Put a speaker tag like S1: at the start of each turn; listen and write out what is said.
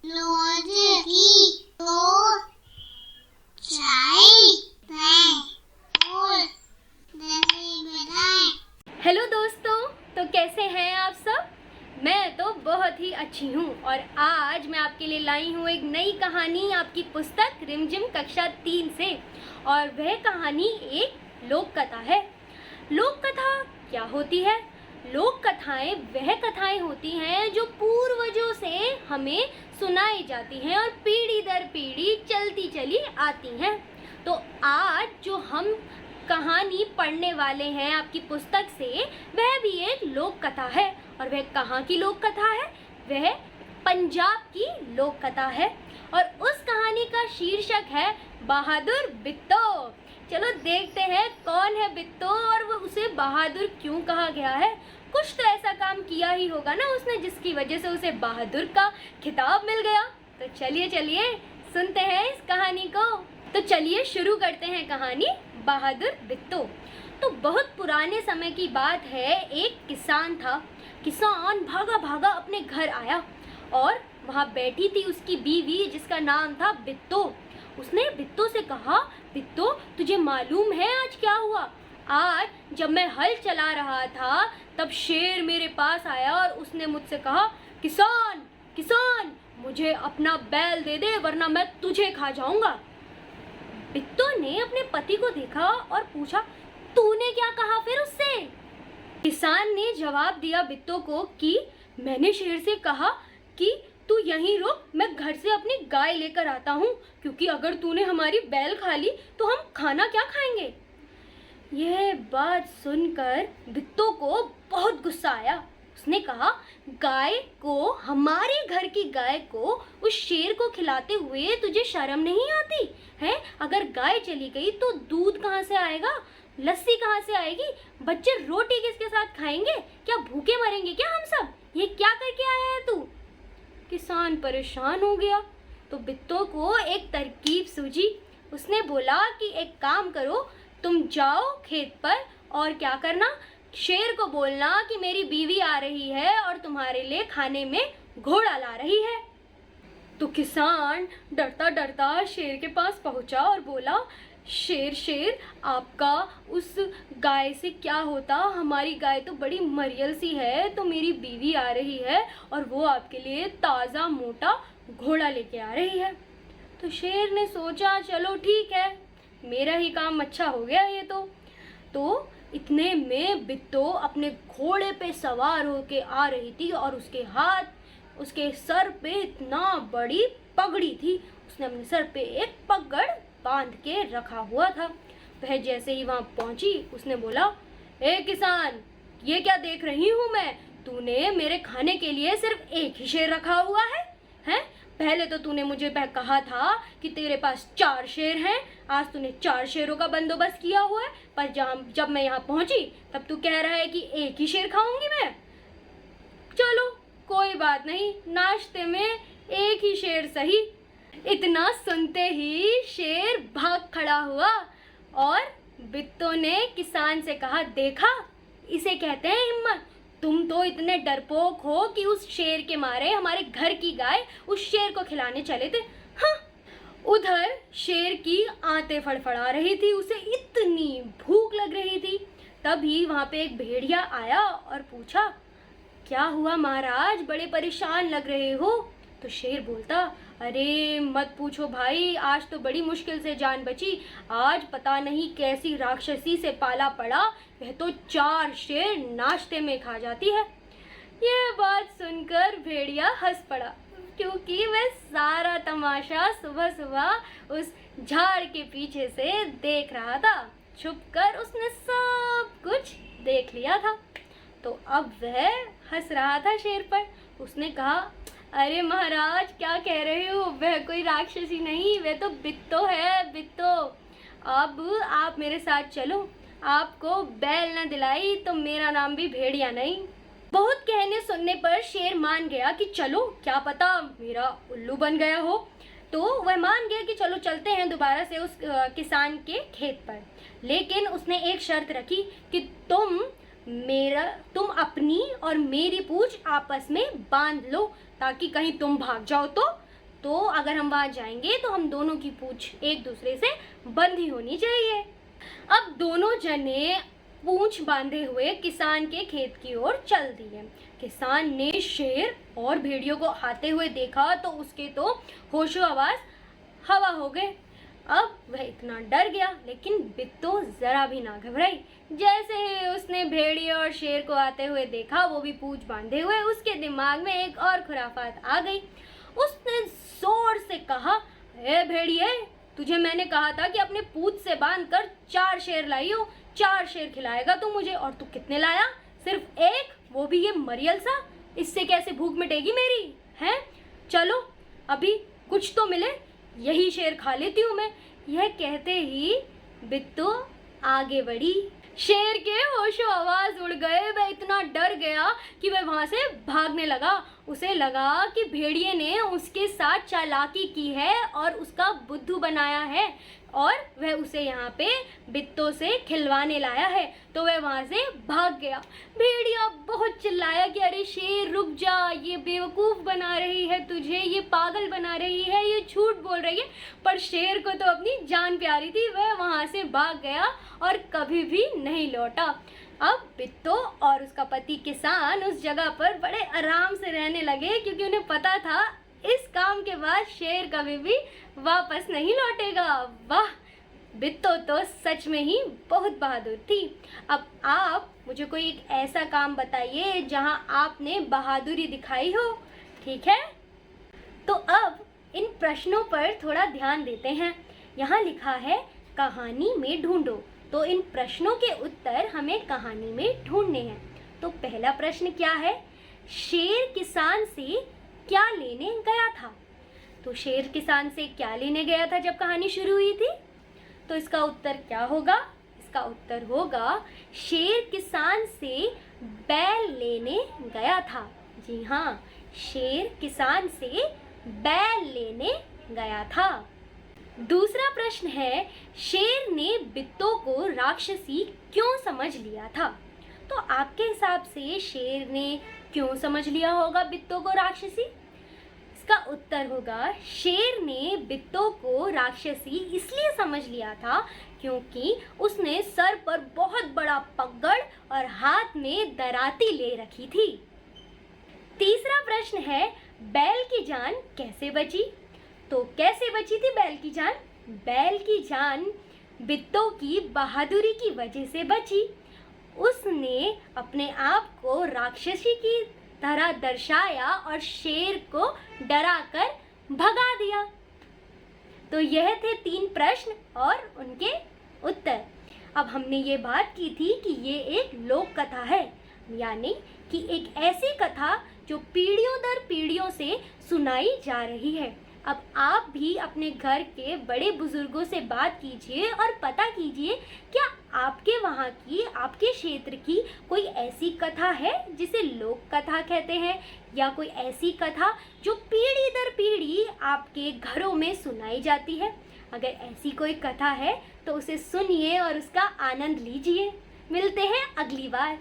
S1: रोज की तो चाय बनाए और दही बनाए।
S2: हेलो दोस्तों, तो कैसे हैं आप सब। मैं तो बहुत ही अच्छी हूँ और आज मैं आपके लिए लाई हूँ एक नई कहानी आपकी पुस्तक रिमझिम कक्षा 3 से। और वह कहानी एक लोक कथा है। लोक कथा क्या होती है? लोक कथाएं वह कथाएं होती हैं जो पूर्वजों से हमें सुनाई जाती हैं और पीढ़ी दर पीढ़ी चलती चली आती हैं। तो आज जो हम कहानी पढ़ने वाले हैं आपकी पुस्तक से, वह भी एक लोक कथा है। और वह कहाँ की लोक कथा है? वह पंजाब की लोक कथा है और उस कहानी का शीर्षक है बहादुर बिट्टो। चलो देखते हैं कौन है बिट्टो और वो उसे बहादुर क्यों कहा गया है। कुछ तो ऐसा काम किया ही होगा ना उसने जिसकी वजह से उसे बहादुर का खिताब मिल गया। तो चलिए सुनते हैं इस कहानी को। तो चलिए शुरू करते हैं कहानी बहादुर बिट्टो। तो बहुत पुराने समय की बात है, एक किसान था। किसान भागा भागा अपने घर आया और वहाँ बैठी थी उसकी बीवी जिसका नाम था बिट्टो। उसने बिट्टो से कहा, बिट्टो तुझे मालूम है आज क्या हुआ? आज जब मैं हल चला रहा था तब शेर मेरे पास आया और उसने मुझसे कहा, किसान किसान मुझे अपना बैल दे दे वरना मैं तुझे खा जाऊंगा। बिट्टो ने अपने पति को देखा और पूछा, तूने क्या कहा फिर उससे? किसान ने जवाब दिया बिट्टो को कि मैंने शेर से कहा कि तू यहीं रुक, मैं घर से अपनी गाय लेकर आता हूँ, क्योंकि अगर तूने हमारी बैल खा ली तो हम खाना क्या खाएंगे। यह बात सुनकर बिट्टो को बहुत गुस्सा आया। उसने कहा, गाय को, हमारे घर की गाय को उस शेर को खिलाते हुए तुझे शर्म नहीं आती है? अगर गाय चली गई तो दूध कहाँ से आएगा, लस्सी कहाँ से आएगी, बच्चे रोटी किसके साथ खाएंगे, क्या भूखे मरेंगे क्या हम सब? ये क्या करके आया है तू? किसान परेशान हो गया। तो बिट्टो को एक तरकीब सूझी। उसने बोला कि एक काम करो, तुम जाओ खेत पर और क्या करना, शेर को बोलना कि मेरी बीवी आ रही है और तुम्हारे लिए खाने में घोड़ा ला रही है। तो किसान डरता डरता शेर के पास पहुंचा और बोला, शेर आपका उस गाय से क्या होता? हमारी गाय तो बड़ी मरियल सी है, तो मेरी बीवी आ रही है और वो आपके लिए ताज़ा मोटा घोड़ा लेके आ रही है। तो शेर ने सोचा, चलो ठीक है, मेरा ही काम अच्छा हो गया ये तो इतने में बिट्टो अपने घोड़े पे सवार होके आ रही थी और उसके सर पे इतना बड़ी पगड़ी थी। उसने अपने सर पे एक पगड़ बांध के रखा हुआ था। वह जैसे ही वहां पहुंची उसने बोला, ए किसान, ये क्या देख रही हूं मैं? तूने मेरे खाने के लिए सिर्फ एक ही शेर रखा हुआ है? पहले तो तूने मुझे कहा था कि तेरे पास 4 शेर हैं। आज तूने 4 शेरों का बंदोबस्त किया हुआ है, पर जब मैं यहाँ पहुंची तब तू कह रहा है कि एक ही शेर खाऊंगी मैं। चलो कोई बात नहीं, नाश्ते में एक ही शेर सही। इतना सुनते ही शेर भाग खड़ा हुआ और बिट्टो ने किसान से कहा, देखा, इसे कहते हैं हिम्मत। तुम तो इतने डरपोक हो कि उस शेर के मारे हमारे घर की गाय उस शेर को खिलाने चले थे। हाँ। उधर शेर की आंतें फड़फड़ा रही थी, उसे इतनी भूख लग रही थी। तभी वहां पे एक भेड़िया आया और पूछा, क्या हुआ महाराज, बड़े परेशान लग रहे हो? तो शेर बोलता, अरे मत पूछो भाई, आज तो बड़ी मुश्किल से जान बची। आज पता नहीं कैसी राक्षसी से पाला पड़ा, वह तो 4 शेर नाश्ते में खा जाती है। यह बात सुनकर भेड़िया हंस पड़ा, क्योंकि वह सारा तमाशा सुबह सुबह उस झाड़ के पीछे से देख रहा था। छुपकर उसने सब कुछ देख लिया था। तो अब वह हंस रहा था शेर पर। उसने कहा, अरे महाराज क्या कह रहे हो, वह कोई राक्षसी नहीं, वह तो बिट्टो है, बिट्टो। अब आप मेरे साथ चलो, आपको बैल न दिलाई तो मेरा नाम भी भेड़िया नहीं। बहुत कहने सुनने पर शेर मान गया कि चलो, क्या पता मेरा उल्लू बन गया हो। तो वह मान गया कि चलो चलते हैं दोबारा से उस किसान के खेत पर। लेकिन उसने एक शर्त रखी कि तुम अपनी और मेरी पूंछ आपस में बांध लो, ताकि कहीं तुम भाग जाओ तो तो अगर हम वहाँ जाएंगे तो हम दोनों की पूंछ एक दूसरे से बंधी होनी चाहिए। अब दोनों जने पूंछ बांधे हुए किसान के खेत की ओर चल दिए। किसान ने शेर और भेड़ियों को आते हुए देखा तो उसके तो होशो हवास हवा हो गए। अब वह इतना डर गया, लेकिन बिट्टो जरा भी ना घबराई। जैसे ही उसने भेड़िए और शेर को आते हुए देखा, वो भी पूंछ बांधे हुए, उसके दिमाग में एक और खुराफात आ गई। उसने जोर से कहा, ए भेड़िए, तुझे मैंने कहा था कि अपने पूंछ से बांधकर 4 शेर लाई हो, 4 शेर खिलाएगा तू मुझे, और तू कितने लाया? सिर्फ 1, वो भी ये मरियल सा। इससे कैसे भूख मिटेगी मेरी? हैं? चलो अभी कुछ तो मिले, यही शेर खा लेती हूँ मैं। यह कहते ही बिट्टो आगे बढ़ी। शेर के होशो हवास उड़ गए। वह इतना डर गया कि वह वहां से भागने लगा। उसे लगा कि भेड़िए ने उसके साथ चालाकी की है और उसका बुद्धू बनाया है और वह उसे यहाँ पे बिट्टो से खिलवाने लाया है, तो वह वहां से भाग गया। भेड़िया बहुत चिल्लाया कि अरे शेर रुक जा, ये बेवकूफ़ बना रही है तुझे, ये पागल बना रही है, ये झूठ बोल रही है। पर शेर को तो अपनी जान प्यारी थी, वह वहां से भाग गया और कभी भी नहीं लौटा। अब बिट्टो और उसका पति किसान उस जगह पर बड़े आराम से रहने लगे, क्योंकि उन्हें पता था इस काम के बाद शेर कभी भी वापस नहीं लौटेगा। वाह, बिट्टो तो सच में ही बहुत बहादुर थी। अब आप मुझे कोई एक ऐसा काम बताइए जहां आपने बहादुरी दिखाई हो, ठीक है? तो अब इन प्रश्नों पर थोड़ा ध्यान देते हैं। यहाँ लिखा है कहानी में ढूंढो, तो इन प्रश्नों के उत्तर हमें कहानी में ढूंढने हैं। तो पहला प्रश्न क्या है? शेर किसान से क्या लेने गया था? तो शेर किसान से क्या लेने गया था जब कहानी शुरू हुई थी? तो इसका उत्तर क्या होगा? इसका उत्तर होगा शेर किसान से बैल लेने गया था। जी हाँ, शेर किसान से बैल लेने गया था। दूसरा प्रश्न है, शेर ने बिट्टो को राक्षसी क्यों समझ लिया था? तो आपके हिसाब से शेर ने क्यों समझ लिया होगा बिट्टो को राक्षसी? इसका उत्तर होगा शेर ने बिट्टो को राक्षसी इसलिए समझ लिया था क्योंकि उसने सर पर बहुत बड़ा पगड़ और हाथ में दराती ले रखी थी। तीसरा प्रश्न है, बैल की जान कैसे बची? तो कैसे बची थी बैल की जान? बैल की जान बिट्टो की बहादुरी की वजह से बची। उसने अपने आप को राक्षसी की तरह दर्शाया और शेर को डराकर भगा दिया। तो यह थे 3 प्रश्न और उनके उत्तर। अब हमने ये बात की थी कि ये एक लोक कथा है, यानी कि एक ऐसी कथा जो पीढ़ियों दर पीढ़ियों से सुनाई जा रही है। अब आप भी अपने घर के बड़े बुजुर्गों से बात कीजिए और पता कीजिए क्या आपके वहाँ की, आपके क्षेत्र की कोई ऐसी कथा है जिसे लोक कथा कहते हैं, या कोई ऐसी कथा जो पीढ़ी दर पीढ़ी आपके घरों में सुनाई जाती है। अगर ऐसी कोई कथा है तो उसे सुनिए और उसका आनंद लीजिए। मिलते हैं अगली बार।